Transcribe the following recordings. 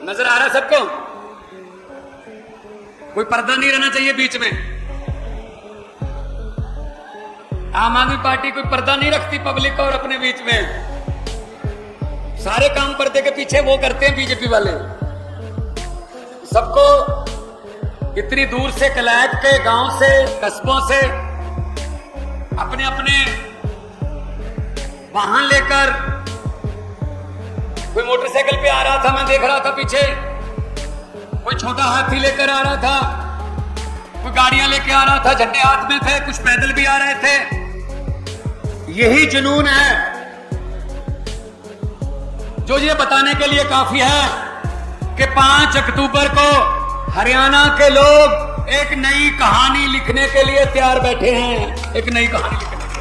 नजर आ रहा है सबको? कोई पर्दा नहीं रहना चाहिए बीच में। आम आदमी पार्टी कोई पर्दा नहीं रखती पब्लिक और अपने बीच में। सारे काम पर्दे के पीछे वो करते हैं बीजेपी वाले। सबको इतनी दूर से, कलायत के गांव से, कस्बों से अपने अपने वाहन लेकर, कोई मोटरसाइकिल पे आ रहा था, मैं देख रहा था पीछे, कोई छोटा हाथी लेकर आ रहा था, कोई गाड़ियां लेके आ रहा था, झंडे हाथ में थे, कुछ पैदल भी आ रहे थे। यही जुनून है जो ये बताने के लिए काफी है कि 5 अक्टूबर को हरियाणा के लोग एक नई कहानी लिखने के लिए तैयार बैठे हैं। एक नई कहानी लिखने के लिए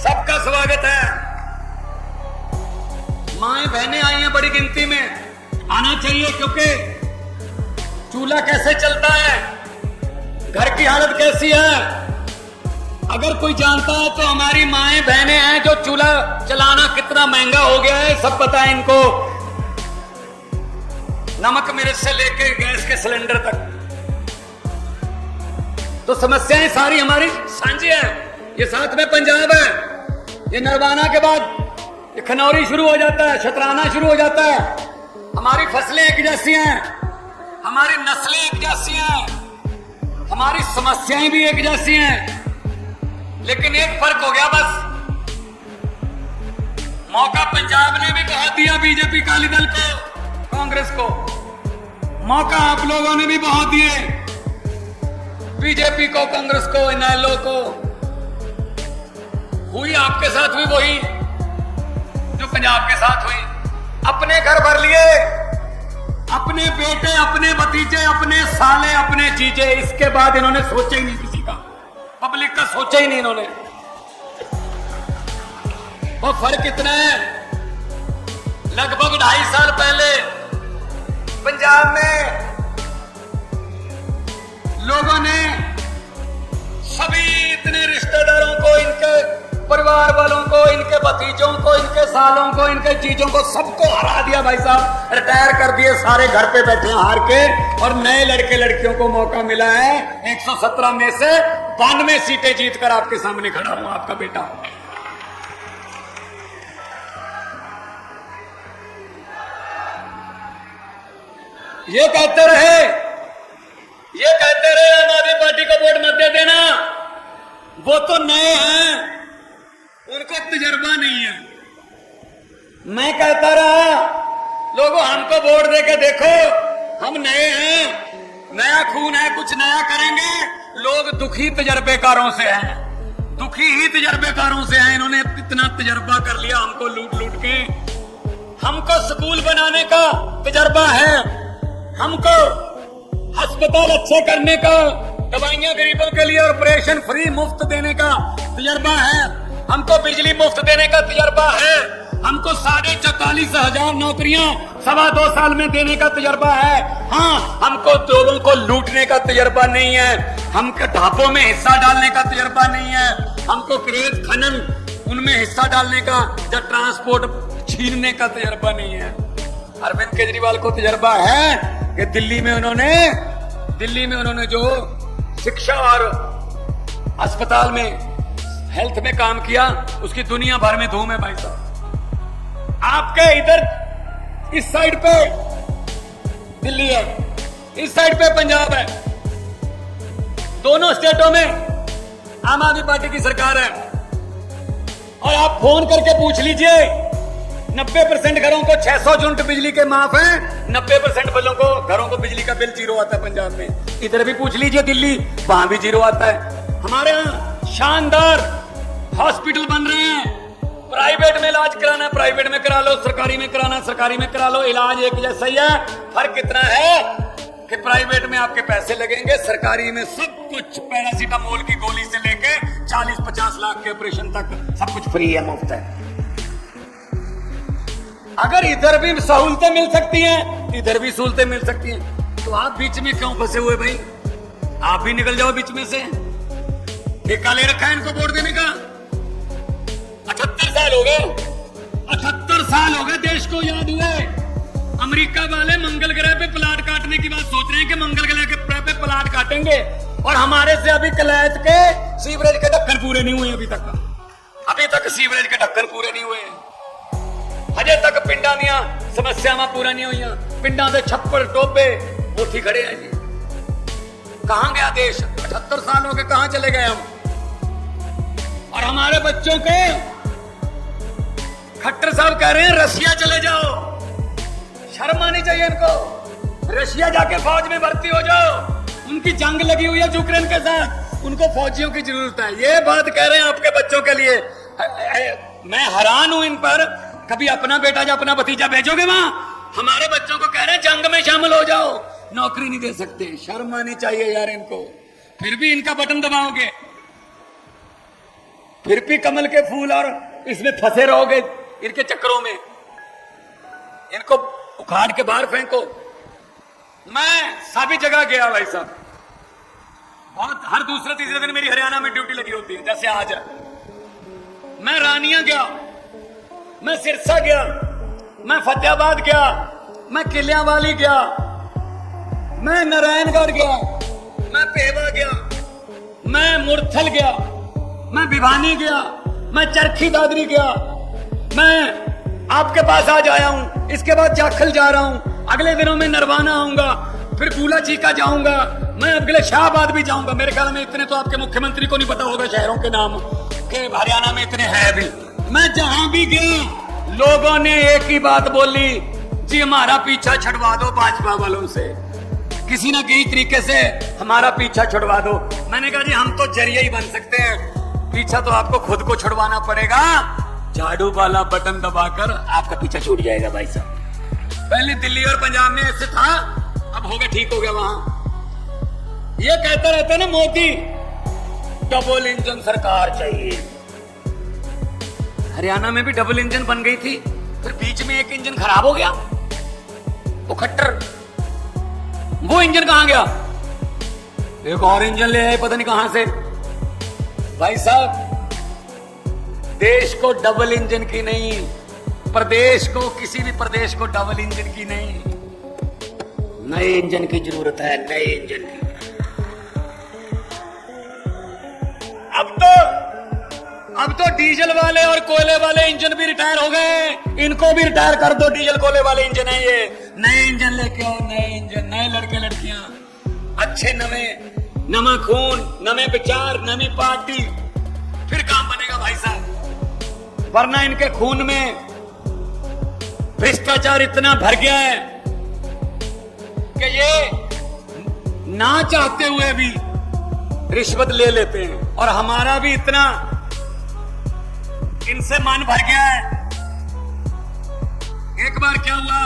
सबका स्वागत है। माएं बहनें आई हैं बड़ी गिनती में, आना चाहिए, क्योंकि चूल्हा कैसे चलता है, घर की हालत कैसी है, अगर कोई जानता है तो हमारी माएं बहनें हैं जो चूल्हा चलाना कितना महंगा हो गया है, सब पता है इनको। नमक मिर्च से लेके गैस के सिलेंडर तक, तो समस्याएं सारी हमारी साझी है। ये साथ में पंजाब है, ये नरवाना के बाद ये खनौरी शुरू हो जाता है, शतराना शुरू हो जाता है। हमारी फसलें एक जैसी हैं, हमारी नस्लें एक जैसी हैं, हमारी समस्याएं भी एक जैसी हैं, लेकिन एक फर्क हो गया बस। मौका पंजाब ने भी बहुत दिया बीजेपी अकाली दल को, कांग्रेस को। मौका आप लोगों ने भी बहुत दिए बीजेपी को, कांग्रेस को, इनेलो को। हुई आपके साथ भी वही जो पंजाब के साथ हुई। अपने घर भर लिए, अपने बेटे, अपने भतीजे, अपने साले, अपने जीजे। इसके बाद इन्होंने सोचा ही नहीं किसी का, पब्लिक का सोचा ही नहीं इन्होंने। वो फर्क इतना है, लगभग 2.5 साल पहले पंजाब में लोगों ने सभी इतने रिश्तेदारों को, इनके परिवार वालों को, इनके भतीजों को, इनके सालों को, इनके चीजों को, सबको हरा दिया भाई साहब। रिटायर कर दिए, सारे घर पे बैठे हैं हार के, और नए लड़के लड़कियों को मौका मिला है। 117 में से 92 सीटें जीतकर आपके सामने खड़ा हूं, आपका बेटा। ये कहते रहे आम आदमी पार्टी को वोट मत दे देना, वो तो नए हैं, उनको तजर्बा नहीं है। मैं कहता रहा, लोगों हमको वोट देके देखो, हम नए हैं, नया खून है, कुछ नया करेंगे। लोग दुखी तजर्बेकारों से हैं, दुखी ही तजर्बेकारों से हैं। इन्होंने इतना तजर्बा कर लिया हमको लूट लूट के। हमको स्कूल बनाने का तजर्बा है, हमको अस्पताल अच्छे करने का, दवाइयां गरीबों के लिए ऑपरेशन फ्री मुफ्त देने का तजर्बा है, हमको बिजली मुफ्त देने का तजर्बा है, हमको 44,500 नौकरियां 2.25 साल में देने का तजर्बा है। हाँ, हमको लोगों को लूटने का तजर्बा नहीं है, हमको ढाबों में हिस्सा डालने का तजर्बा नहीं है, हमको रेत खनन उनमें हिस्सा डालने का या ट्रांसपोर्ट छीनने का तजर्बा नहीं है। अरविंद केजरीवाल को तजर्बा है कि दिल्ली में उन्होंने जो शिक्षा और अस्पताल में, हेल्थ में काम किया, उसकी दुनिया भर में धूम है भाई साहब। आपके इधर इस साइड पे दिल्ली है, इस साइड पे पंजाब है, दोनों स्टेटों में आम आदमी पार्टी की सरकार है। और आप फोन करके पूछ लीजिए, 90% घरों को 600 यूनिट बिजली के माफ हैं, 90% घरों को बिजली का बिल 0 आता है पंजाब में। इधर भी पूछ लीजिए दिल्ली, वहां भी 0 आता है। हमारे यहाँ शानदार हॉस्पिटल बन रहे हैं, प्राइवेट में इलाज कराना प्राइवेट में करा लो, सरकारी में कराना सरकारी में करा लो, इलाज एक जैसा ही है। फर्क कितना है कि प्राइवेट में आपके पैसे लगेंगे, सरकारी में सब कुछ, पैरासीटामोल की गोली से लेके 40-50 लाख के ऑपरेशन तक सब कुछ फ्री है, मुफ्त है। अगर इधर भी सहूलतें मिल सकती हैं, इधर भी सहूलतें मिल सकती हैं, तो आप बीच में क्यों फंसे हुए भाई? आप भी निकल जाओ बीच में से। ठेका ले रखा है इनको वोट देने का, 78 साल हो गए, 78 साल हो गए देश को याद हुए। अमेरिका वाले मंगल ग्रह पे प्लाट काटने की बात सोच रहे हैं कि मंगल ग्रह पे प्लाट काटेंगे, और हमारे से अभी कलैत के सीवरेज के ढक्कन पूरे नहीं हुए। अभी तक सीवरेज के ढक्कन पूरे नहीं हुए। अजय तक पिंडा दिया समस्यावां पूरा नहीं हुई। पिंडा के छप्पर टोबे उठी खड़े हैं जी। कहां गया देश? 78 साल हो गए, कहां चले गए हम? और हमारे बच्चों के खट्टर साहब कह रहे हैं रशिया चले जाओ। शर्म आनी चाहिए इनको। रशिया जाके फौज में भर्ती हो जाओ। उनकी जंग लगी हुई है यूक्रेन के साथ, उनको फौजियों की जरूरत है। ये बात कह रहे हैं आपके बच्चों के लिए। मैं हैरान हूं इन पर। कभी अपना बेटा या अपना भतीजा भेजोगे वहां? हमारे बच्चों को कह रहे हैं जंग में शामिल हो जाओ, नौकरी नहीं दे सकते। शर्म आनी चाहिए यार इनको। फिर भी इनका बटन दबाओगे, फिर भी कमल के फूल और इसमें फंसे रहोगे इनके चक्करों में। इनको उखाड़ के बाहर फेंको। मैं सभी जगह गया भाई साहब, बहुत हर दूसरे तीसरे दिन मेरी हरियाणा में ड्यूटी लगी होती है, जैसे आज है। मैं रानिया गया, मैं सिरसा गया, मैं फतेहाबाद गया, मैं किलियावाली गया, मैं नारायणगढ़ गया, मैं पेवा गया, मैं मुरथल गया, मैं भिवानी गया, मैं चरखी दादरी गया, मैं आपके पास आज आया हूं। इसके बाद जाखल जा रहा हूं, अगले दिनों में नरवाना आऊंगा, फिर फूला चीका जाऊंगा, मैं अगले शाहबाद भी जाऊंगा। मेरे ख्याल में इतने तो आपके मुख्यमंत्री को नहीं पता होगा शहरों के नाम के हरियाणा में इतने हैं भी। मैं जहां भी गया लोगों ने एक ही बात बोली, जी हमारा पीछा छुड़वा दो भाजपा वालों से, किसी ना किसी तरीके से हमारा पीछा छुड़वा दो। मैंने कहा जी हम तो जरिए ही बन सकते हैं, पीछा तो आपको खुद को छुड़वाना पड़ेगा। झाड़ू वाला बटन दबाकर आपका पीछा छूट जाएगा भाई साहब। पहले दिल्ली और पंजाब में ऐसे था, अब हो गया, ठीक हो गया वहां। ये कहता रहता है ना मोदी, डबल इंजन सरकार चाहिए। हरियाणा में भी डबल इंजन बन गई थी, फिर बीच में एक इंजन खराब हो गया, वो खट्टर, वो इंजन कहां गया? एक और इंजन ले आए पता नहीं कहां से। भाई साहब देश को डबल इंजन की नहीं, प्रदेश को, किसी भी प्रदेश को डबल इंजन की नहीं, नए इंजन की जरूरत है, नए इंजन की। अब तो डीजल वाले और कोयले वाले इंजन भी रिटायर हो गए, इनको भी रिटायर कर दो। डीजल कोयले वाले इंजन है ये, नए इंजन लेके आओ, नए इंजन, नए लड़के लड़कियां, अच्छे नवे, नवा खून, नवे विचार, नवी पार्टी, फिर काम बनेगा भाई साहब। वरना इनके खून में भ्रष्टाचार इतना भर गया है कि ये ना चाहते हुए भी रिश्वत ले लेते हैं, और हमारा भी इतना इनसे मन भर गया है। एक बार क्या हुआ,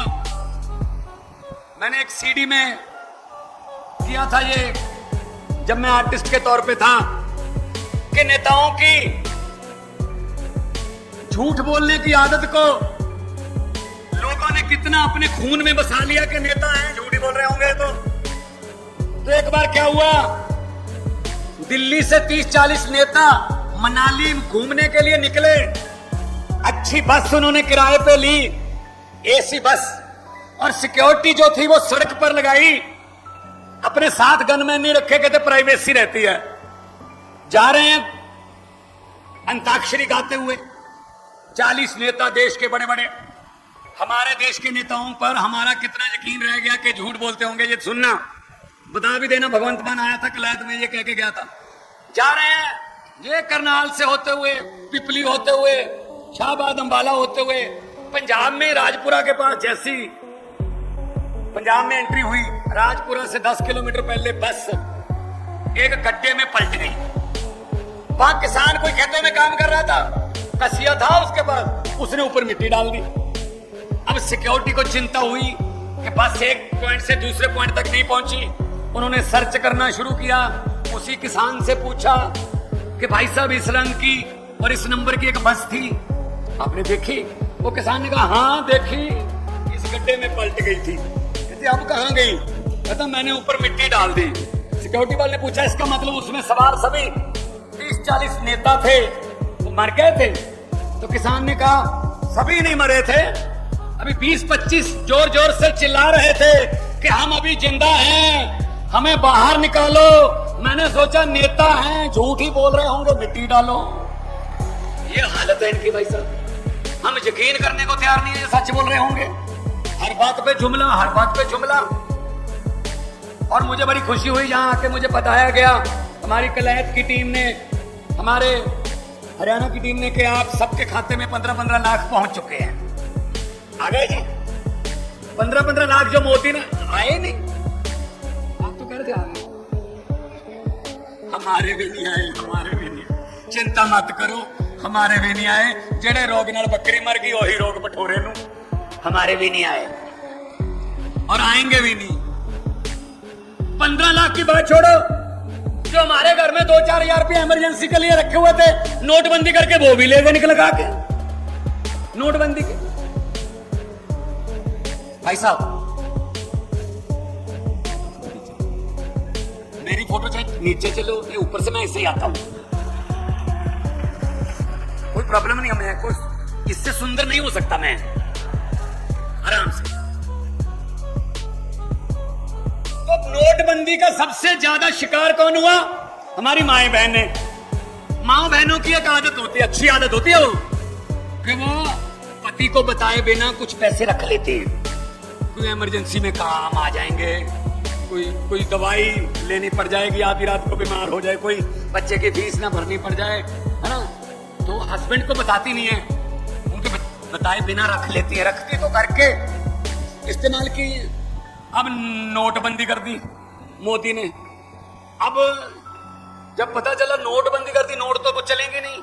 मैंने एक सीडी में किया था ये, जब मैं आर्टिस्ट के तौर पे था, कि नेताओं की झूठ बोलने की आदत को लोगों ने कितना अपने खून में बसा लिया कि नेता हैं, झूठ ही बोल रहे होंगे। तो एक बार क्या हुआ, दिल्ली से 30-40 नेता मनाली घूमने के लिए निकले। अच्छी बस उन्होंने किराए पे ली, एसी बस, और सिक्योरिटी जो थी वो सड़क पर लगाई। अपने साथ गनमैन नहीं रखे, कहते प्राइवेसी रहती है। जा रहे हैं अंताक्षरी गाते हुए 40 नेता देश के बड़े बड़े। हमारे देश के नेताओं पर हमारा कितना यकीन रह गया कि झूठ बोलते होंगे। ये सुनना, बता भी देना, भगवंत मान आया था कलैत में, ये कह के गया था। जा रहे हैं ये करनाल से होते हुए, पिपली होते हुए, शाहबाद अंबाला होते हुए, पंजाब में राजपुरा के पास जैसी पंजाब में एंट्री हुई, राजपुरा से 10 किलोमीटर पहले बस एक गड्ढे में पलट गई। वहां किसान कोई खेतों में काम कर रहा था, कसिया था उसके पास, उसने ऊपर मिट्टी डाल दी। अब सिक्योरिटी को चिंता हुई कि बस एक पॉइंट से दूसरे पॉइंट तक नहीं पहुंची। उन्होंने सर्च करना शुरू किया। उसी किसान से पूछा कि भाई साहब इस रंग की और इस नंबर की एक बस थी, आपने देखी? वो किसान ने कहा हाँ देखी, इस गड्ढे में पलट गई थी। कहते अब कहां गई? कहता मैंने ऊपर मिट्टी डाल दी। सिक्योरिटी वाले ने पूछा इसका मतलब उसमें सवार सभी 30-40 नेता थे, वो मर गए थे? तो किसान ने कहा सभी नहीं मरे थे। अभी 20-25 जोर जोर से चिल्ला रहे थे कि हम अभी जिंदा हैं, हमें बाहर निकालो। मैंने सोचा नेता हैं, झूठ ही बोल रहे होंगे, मिट्टी डालो। ये हालत है इनकी भाई साहब। हम यकीन करने को तैयार नहीं है, सच बोल रहे होंगे। हर बात पे जुमला, हर बात पे जुमला। और मुझे बड़ी खुशी हुई जहां आके मुझे बताया गया हमारी कलैत की टीम ने, हमारे हरियाणा की टीम ने, कि आप सबके खाते में 15-15 लाख पहुंच चुके हैं। आ गए जी 15-15 लाख, जो मोदी ने आए नहीं। आप तो कह रहे थे आ गए, हमारे भी नहीं आए, हमारे भी नहीं। चिंता मत करो, हमारे भी नहीं आए। जेड़े रोग नाल बकरी मर गई वही रोग बठोरे नू, हमारे भी नहीं आए और आएंगे भी नहीं। 15 लाख की बात छोड़ो, जो हमारे घर में 2-4 हजार रुपये इमरजेंसी के लिए रखे हुए थे, नोटबंदी करके वो भी ले गए निकल के। नोटबंदी के भाई साहब, मेरी फोटो चाहे नीचे चलो, ये ऊपर से मैं ऐसे ही आता हूं, कोई प्रॉब्लम नहीं है। मैं कोई इससे सुंदर नहीं हो सकता, मैं आराम से। तो नोटबंदी का सबसे ज्यादा शिकार कौन हुआ? हमारी माए बहनें। माँ बहनों की एक आदत होती है, अच्छी आदत होती है वो, कि वो पति को बताए बिना कुछ पैसे रख लेते हैं। कोई इमरजेंसी में काम आ जाएंगे, कोई दवाई लेनी पड़ जाएगी, आधी रात को बीमार हो जाए, कोई बच्चे की फीस ना भरनी पड़ जाए, है ना, तो हस्बैंड को बताती नहीं है, उनके बताए बिना रख लेती है। रखती तो करके इस्तेमाल की। अब नोटबंदी कर दी मोदी ने। अब जब पता चला नोटबंदी कर दी, नोट तो कुछ चलेंगे नहीं।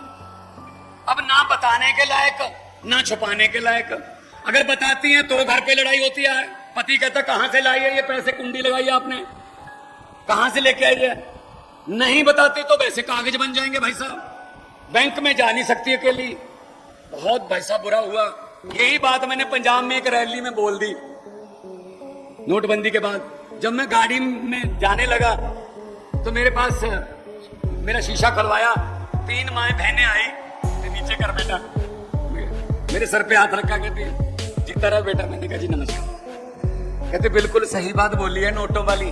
अब ना बताने के लायक ना छुपाने के लायक। अगर बताती हैं तो घर पे लड़ाई होती है। पति कहता कहां से लाई है ये पैसे, कुंडी लगाई आपने, कहां से लेके आई है। नहीं बताती तो वैसे कागज बन जाएंगे भाई साहब, बैंक में जा नहीं सकती अकेली। बहुत भाई साहब बुरा हुआ। यही बात मैंने पंजाब में एक रैली में बोल दी नोटबंदी के बाद। जब मैं गाड़ी में जाने लगा तो मेरे पास मेरा शीशा खुलवाया, 3 माए बहनें आई, नीचे कर बेटा, मेरे सर पे हाथ रखा, कहती जीता रहा बेटा। मैंने कहा जी नमस्कार। कहते बिल्कुल सही बात बोली है, नोटों वाली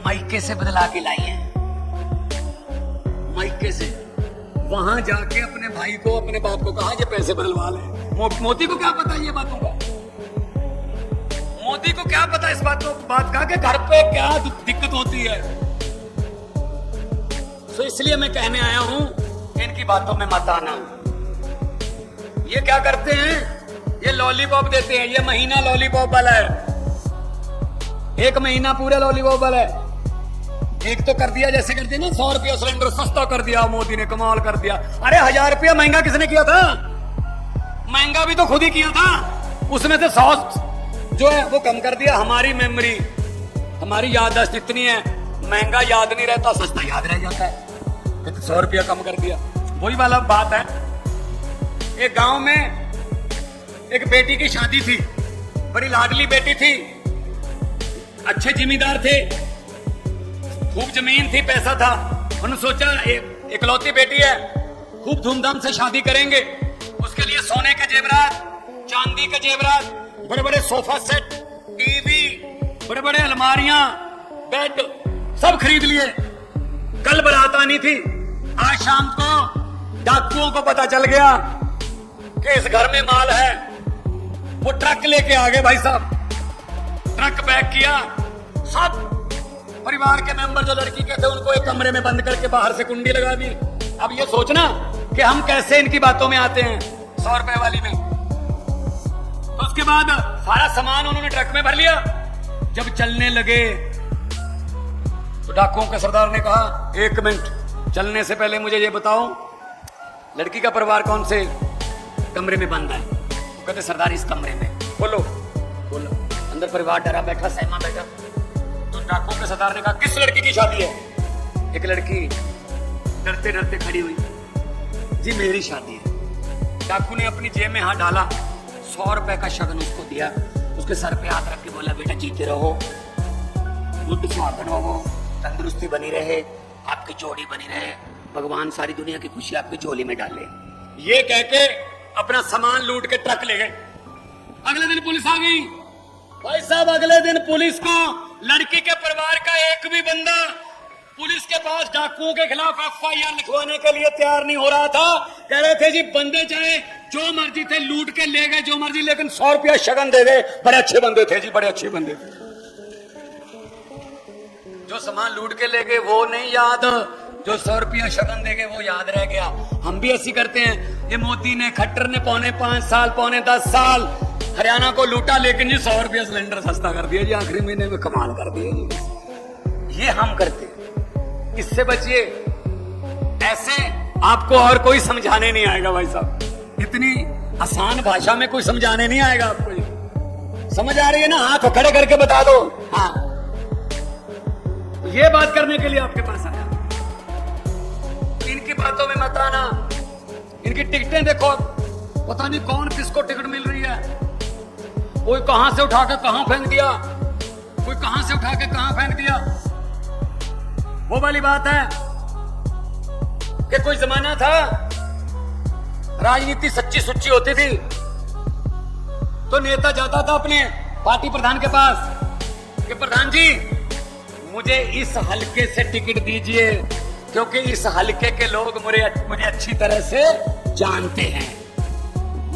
मायके से बदला के लाई है, मायके से। वहां जाके अपने भाई को, अपने बाप को कहा ये पैसे बदलवा ले। मोदी को क्या पता ये बातों का? मोदी को क्या पता इस बात का कि घर पे क्या दिक्कत होती है। तो इसलिए मैं कहने आया हूं, इनकी बातों में मत आना। ये क्या करते हैं, ये लॉलीपॉप देते हैं। ये महीना लॉलीपॉप वाला है, 1 महीना पूरा लॉलीपॉप वाला है। एक तो कर दिया, जैसे कर दिया ना 100 रुपया सिलेंडर सस्ता कर दिया मोदी ने, कमाल कर दिया। अरे 1000 रुपया महंगा किसने किया था? महंगा भी तो खुद ही किया था। उसमें से 100 जो है वो कम कर दिया। हमारी मेमोरी, हमारी याददाश्त इतनी है, महंगा याद नहीं रहता, सस्ता याद रह जाता है। तो 100 रुपया कम कर दिया। वही वाला बात है। एक गांव में एक बेटी की शादी थी, बड़ी लाडली बेटी थी, अच्छे जिम्मेदार थे, खूब जमीन थी, पैसा था। उन्होंने सोचा इकलौती बेटी है, खूब धूमधाम से शादी करेंगे। उसके लिए सोने के जेवरात, चांदी के जेवरात, बड़े बड़े सोफा सेट, टीवी, बड़े बड़े अलमारियां, बेड सब खरीद लिए। कल बारात आनी थी। आज शाम को डाकुओं को पता चल गया कि इस घर में माल है। वो ट्रक लेके आ गए भाई साहब, ट्रक पैक किया। सब परिवार के मेंबर जो लड़की के थे उनको एक कमरे में बंद करके बाहर से कुंडी लगा दी। अब ये सोचना कि हम कैसे इनकी बातों में आते हैं 100 रुपए वाली में। तो उसके बाद सारा सामान उन्होंने ट्रक में भर लिया। जब चलने लगे तो डाकुओं के सरदार ने कहा 1 मिनट, चलने से पहले मुझे ये बताओ लड़की का परिवार कौन से कमरे में बंद है? वो कहते सरदार इस कमरे में। बोलो बोलो। अंदर परिवार डरा बैठा, सहमा बैठा। तो डाकुओं के सरदार ने कहा किस लड़की की शादी है? एक लड़की डरते डरते खड़ी हुई, जी मेरी शादी है। डाकू ने अपनी जेब में हाथ डाला, 100 रुपए का शगन उसको दिया। उसके सर पे हाथ रख के बोला बेटा जीते रहो, बुद्ध सुहागन हो, तंदुरुस्ती बनी रहे, आपकी जोड़ी बनी रहे, भगवान सारी दुनिया की खुशी आपकी झोली में डाले। ये कह के अपना सामान लूट के ट्रक ले गए। अगले दिन पुलिस आ गई। भाई साहब अगले दिन पुलिस को लड़की के परिवार का एक भी बंदा पुलिस के पास डाकुओं के खिलाफ FIR लिखवाने के लिए तैयार नहीं हो रहा था। कह रहे थे जी बंदे चाहे जो मर्जी थे लूट के ले गए जो मर्जी, लेकिन 100 रुपया शगन दे गए। बड़े अच्छे बंदे थे जी, बड़े अच्छे बंदे थे। जो सामान लूट के ले गए वो नहीं याद, जो 100 रुपया शगन दे गए वो याद रह गया। हम भी ऐसी करते हैं। ये मोदी ने खट्टर ने पौने 5 साल पौने 10 साल हरियाणा को लूटा, लेकिन जी 100 रुपया सिलेंडर सस्ता कर दिया जी, आखिरी महीने में कमाल कर दिया जी। ये हम करते हैं। इससे बचिए। ऐसे आपको और कोई समझाने नहीं आएगा भाई साहब, इतनी आसान भाषा में कोई समझाने नहीं आएगा आपको। समझ आ रही है ना? हाथ खड़े करके बता दो। हाँ, ये बात करने के लिए आपके पास आया। इनकी बातों में मत आना। इनकी टिकटें देखो, पता नहीं कौन किसको टिकट मिल रही है। कोई कहां से उठा के कहां फेंक दिया, कोई कहां से उठा के कहां फेंक दिया। वो वाली बात है कि कोई जमाना था राजनीति सच्ची सुच्ची होती थी, तो नेता जाता था अपने पार्टी प्रधान के पास कि प्रधान जी मुझे इस हलके से टिकट दीजिए, क्योंकि इस हलके के लोग मुझे अच्छी तरह से जानते हैं।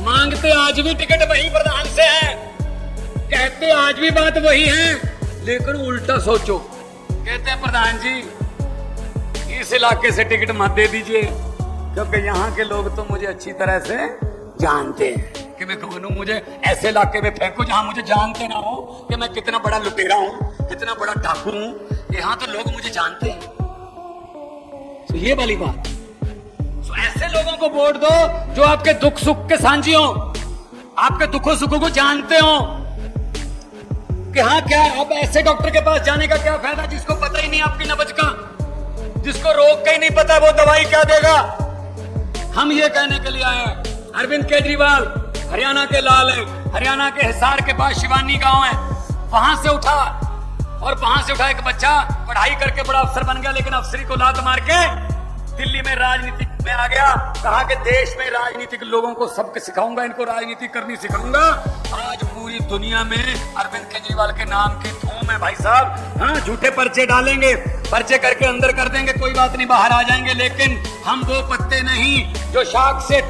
मांगते आज भी टिकट वही प्रधान से है, कहते आज भी बात वही है, लेकिन उल्टा सोचो। कहते हैं प्रधान जी इस इलाके से टिकट मत दे दीजिए, क्योंकि यहाँ के लोग तो मुझे अच्छी तरह से जानते हैं कि मैं कौन हूं। मुझे ऐसे इलाके में फेंको जहां मुझे जानते ना हो कि मैं कितना बड़ा लुटेरा हूं, कितना बड़ा डाकू हूं। यहाँ तो लोग मुझे जानते हैं। तो ये वाली बात। तो ऐसे लोगों को वोट दो जो आपके दुख सुख के साझी हो, आपके दुखों सुखों को जानते हो कि हाँ क्या। अब ऐसे डॉक्टर के पास जाने का क्या फायदा जिसको पता ही नहीं आपकी नब्ज का, जिसको रोग का ही नहीं पता वो दवाई क्या देगा। हम ये कहने के लिए आए हैं, अरविंद केजरीवाल हरियाणा के लाल है, हरियाणा के हिसार के पास शिवानी गांव है, वहां से उठा और वहां से उठा एक बच्चा पढ़ाई करके बड़ा अफसर बन गया, लेकिन अफसरी को लात मार के दिल्ली में राजनीति में आ गया। कहा कि देश में राजनीतिक लोगों को सबक सिखाऊंगा, इनको राजनीति करनी सिखाऊंगा। आज पूरी दुनिया में अरविंद केजरीवाल के नाम की धूम है भाई साहब। हाँ, झूठे पर्चे डालेंगे, पर्चे करके अंदर कर देंगे, कोई बात नहीं, बाहर आ जाएंगे, लेकिन हम वो पत्ते नहीं जो शाख से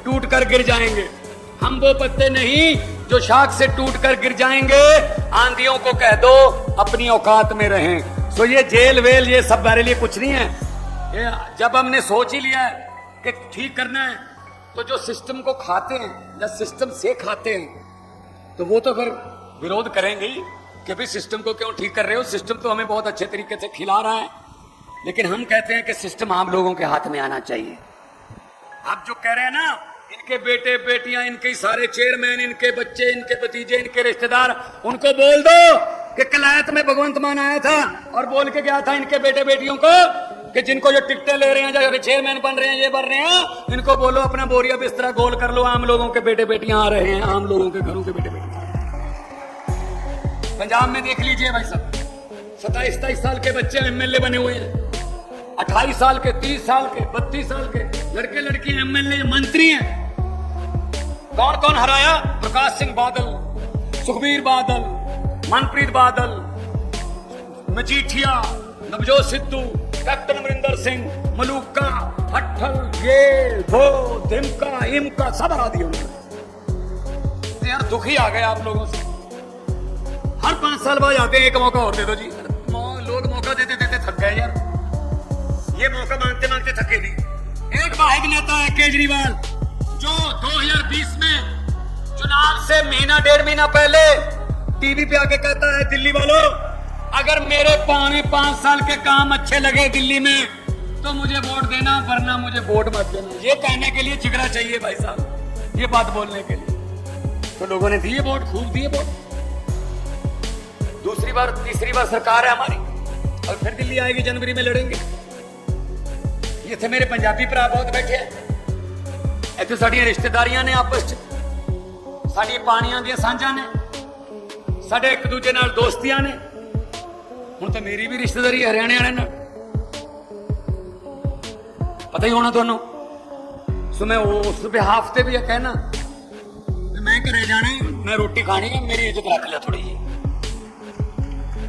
टूट कर गिर जाएंगे। हम वो पत्ते नहीं जो शाख से टूट कर गिर जाएंगे। आंधियों को कह दो अपनी औकात में रहें। सो ये जेल वेल ये सब हमारे लिए कुछ नहीं है। जब हमने सोच ही लिया है कि ठीक करना है, तो जो सिस्टम को खाते हैं या सिस्टम से खाते हैं तो वो तो फिर विरोध करेंगे ही कि भाई सिस्टम को क्यों ठीक कर रहे हो। सिस्टम तो हमें बहुत अच्छे तरीके से खिला रहा है, लेकिन हम कहते हैं कि सिस्टम आम लोगों के हाथ में आना चाहिए। आप जो कह रहे हैं ना, इनके बेटे बेटियां, इनके सारे चेयरमैन, इनके बच्चे, इनके भतीजे, इनके रिश्तेदार, उनको बोल दो कि कलायत में भगवंत मान आया था और बोल के गया था इनके बेटे बेटियों को कि जिनको जो टिकटें ले रहे हैं, जो चेयरमैन बन रहे हैं, ये बन रहे हैं, इनको बोलो अपना बोरिया बिस्तरा गोल कर लो, आम लोगों के बेटे बेटियां आ रहे हैं, आम लोगों के घरों के बेटे बेटियां। पंजाब में देख लीजिए भाई साहब, 27-23 साल के बच्चे MLA बने हुए हैं, 28 साल के, 30 साल के, 32 साल के लड़के लड़की MLA मंत्री हैं। कौन कौन हराया? प्रकाश सिंह बादल, सुखबीर बादल, मनप्रीत बादल, मजीठिया, नवजोत सिद्धू, कैप्टन अमरिंदर सिंह, मलूका, अट्ठल, ये वो दिमका इमका सब हरा दिया उन्होंने। यार दुख ही आ गया आप लोगों से। हर 5 साल बाद आते हैं, एक मौका और दे दो जी। लोग मौका देते देते थक गए यार, ये मौका मांगते मांगते थके नहीं। एक वाहिद नेता है केजरीवाल, जो 2020 में चुनाव से महीना 1.5 महीना पहले टीवी पे आके कहता है, दिल्ली वालों अगर मेरे 5 साल के काम अच्छे लगे दिल्ली में तो मुझे वोट देना, वरना मुझे वोट मत देना। ये कहने के लिए जिगरा चाहिए भाई साहब, ये बात बोलने के लिए। तो लोगों ने दिए वोट, खूब दिए वोट। दूसरी बार तीसरी बार सरकार है हमारी, और फिर दिल्ली आएगी, जनवरी में लड़ेंगे। ये थे मेरे पंजाबी भरा बहुत बैठे हैं। इतने साड़ियां रिश्तेदारियां ने आपस च, साड़ी पानियां दी सांझां ने, साडे एक दूजे नाल दोस्तियां ने। हुण तो मेरी भी रिश्तेदारी हरियाणे वाले नाल, पता ही होना दोनों। सुबह वो सुबह हाफते भी है कहना मैं करे जाने मैं रोटी खानी है मेरी इज्जत रख लिया थोड़ी जी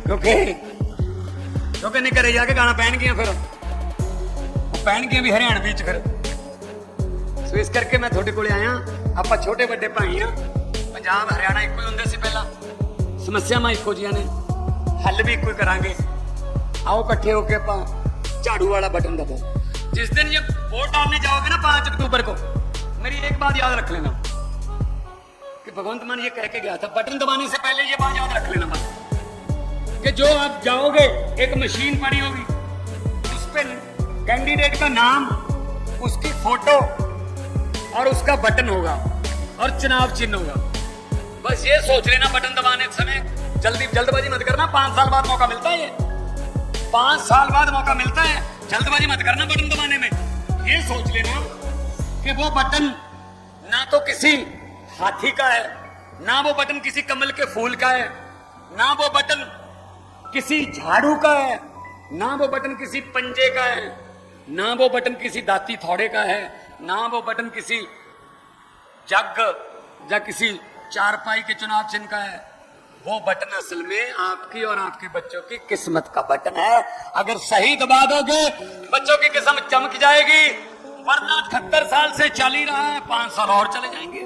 क्योंकि नहीं करे जाके गाना पहन गया फिर वो पहन गया भी हरियाणा बीच फिर सो इस करके मैं थोड़े को आया आप छोटे ਵੱਡੇ भाई हाँ पंजाब हरियाणा एक ही होंगे सी पहला समस्यावां इको जिहियां ने हल भी इको ही करांगे आओ इकट्ठे होके आप झाड़ू वाला बटन दबाओ जिस दिन ये वोट डालने जाओगे ना 5 अक्टूबर को मेरी एक बात याद रख लेना कि भगवंत मान ये कह के गया था बटन दबाने से पहले ये बात याद रख लेना बस कि जो आप जाओगे एक मशीन पड़ी होगी उस पे कैंडिडेट का नाम उसकी फोटो और उसका बटन होगा और चुनाव चिन्ह होगा बस ये सोच लेना बटन दबाने समय जल्दबाजी मत करना 5 साल बाद मौका मिलता है ये 5 साल बाद मौका मिलता है जल्दबाजी मत करना बटन दबाने में ये सोच लेना कि वो बटन ना तो किसी हाथी का है ना वो बटन किसी कमल के फूल का है ना वो बटन किसी झाड़ू का है ना वो बटन किसी पंजे का है ना वो बटन किसी दाती थोड़े का है ना वो बटन किसी जग या किसी चारपाई के चुनाव चिन्ह का है वो बटन असल में आपकी और आपके बच्चों की किस्मत का बटन है अगर सही दबा दोगे बच्चों की किस्मत चमक जाएगी वरना 78 साल से चल ही रहा है 5 साल और चले जाएंगे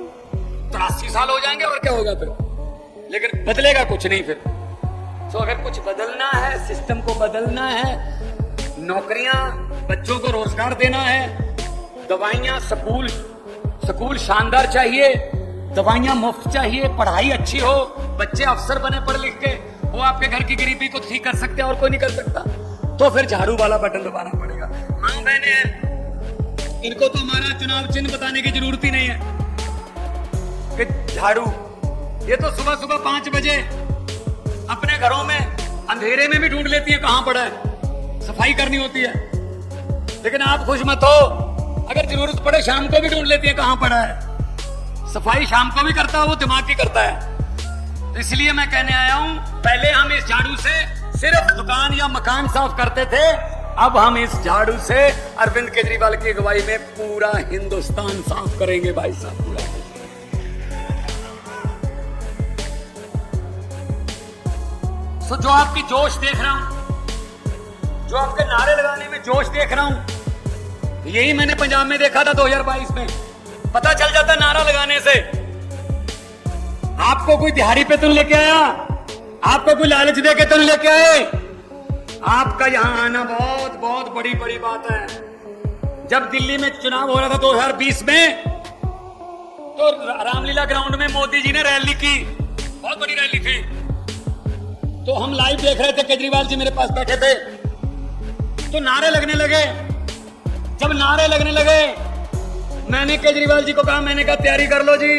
83 साल हो जाएंगे और क्या होगा फिर लेकिन बदलेगा कुछ नहीं फिर तो अगर कुछ बदलना है सिस्टम को बदलना है नौकरियां बच्चों को रोजगार देना है दवाइयां स्कूल शानदार चाहिए दवाइयां मुफ्त चाहिए पढ़ाई अच्छी हो बच्चे अफसर बने पढ़ लिख के वो आपके घर की गरीबी को ठीक कर सकते हैं और कोई नहीं कर सकता तो फिर झाड़ू वाला बटन दबाना पड़ेगा मां बहने हैं इनको तो हमारा चुनाव चिन्ह बताने की जरूरत ही नहीं है कि झाड़ू ये तो सुबह 5 बजे अपने घरों में अंधेरे में भी ढूंढ लेती है कहां पड़ा है सफाई करनी होती है लेकिन आप खुश मत हो अगर जरूरत पड़े शाम को भी ढूंढ लेती है कहां पड़ा है सफाई शाम को भी करता है वो दिमाग की करता है इसलिए मैं कहने आया हूं पहले हम इस झाड़ू से सिर्फ दुकान या मकान साफ करते थे अब हम इस झाड़ू से अरविंद केजरीवाल की अगुवाई में पूरा हिंदुस्तान साफ करेंगे भाई साहब पूरा तो जो आपकी जोश देख रहा हूं जो आपके नारे लगाने में जोश देख रहा हूं यही मैंने पंजाब में देखा था 2022 में पता चल जाता नारा लगाने से आपको कोई दिहाड़ी पे तुम लेके आया आपको कोई लालच दे के तुम लेके आए आपका यहां आना बहुत बहुत बड़ी बड़ी बात है जब दिल्ली में चुनाव हो रहा था 2020 में तो रामलीला ग्राउंड में मोदी जी ने रैली की बहुत बड़ी रैली थी तो हम लाइव देख रहे थे केजरीवाल जी मेरे पास बैठे थे तो नारे लगने लगे जब नारे लगने लगे मैंने केजरीवाल जी को कहा मैंने कहा तैयारी कर लो जी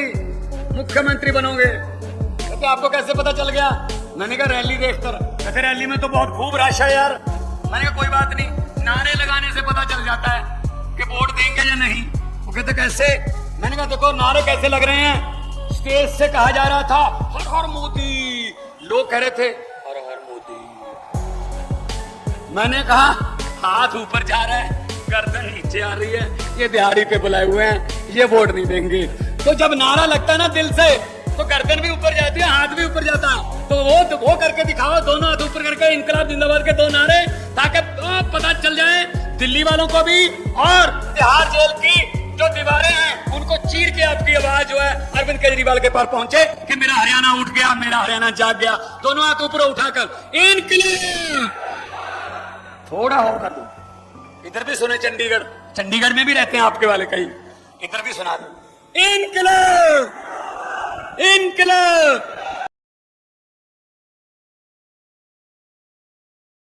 मुख्यमंत्री बनोगे कहते आपको कैसे पता चल गया मैंने कहा रैली देखकर कहते रैली में तो बहुत खूब रश है यार मैंने कहा कोई बात नहीं नारे लगाने से पता चल जाता है कि वोट देंगे या नहीं वो कहते कैसे मैंने कहा देखो नारे कैसे लग रहे हैं स्टेज से कहा जा रहा था हर हर मोदी लोग कह रहे थे हर हर मोदी मैंने कहा हाथ ऊपर जा रहा है गर्दन नीचे आ रही है ये दिहाड़ी पे बुलाए हुए हैं ये वोट नहीं देंगे तो जब नारा लगता है ना दिल से तो गर्दन भी ऊपर जाती है हाथ भी ऊपर जाता तो वो करके दिखाओ दोनों हाथ ऊपर करके इंकलाब जिंदाबाद के 2 नारे ताकि पता चल जाए दिल्ली वालों को भी और तिहाड़ जेल की जो दीवारें हैं उनको चीर के आपकी आवाज जो है अरविंद केजरीवाल के पास पहुंचे कि मेरा हरियाणा उठ गया मेरा हरियाणा जाग गया दोनों हाथ ऊपर उठाकर इनकलाब थोड़ा होगा तो इधर भी सुने चंडीगढ़ में भी रहते हैं आपके वाले कहीं इधर भी सुना दो इनकलाब इनकलाब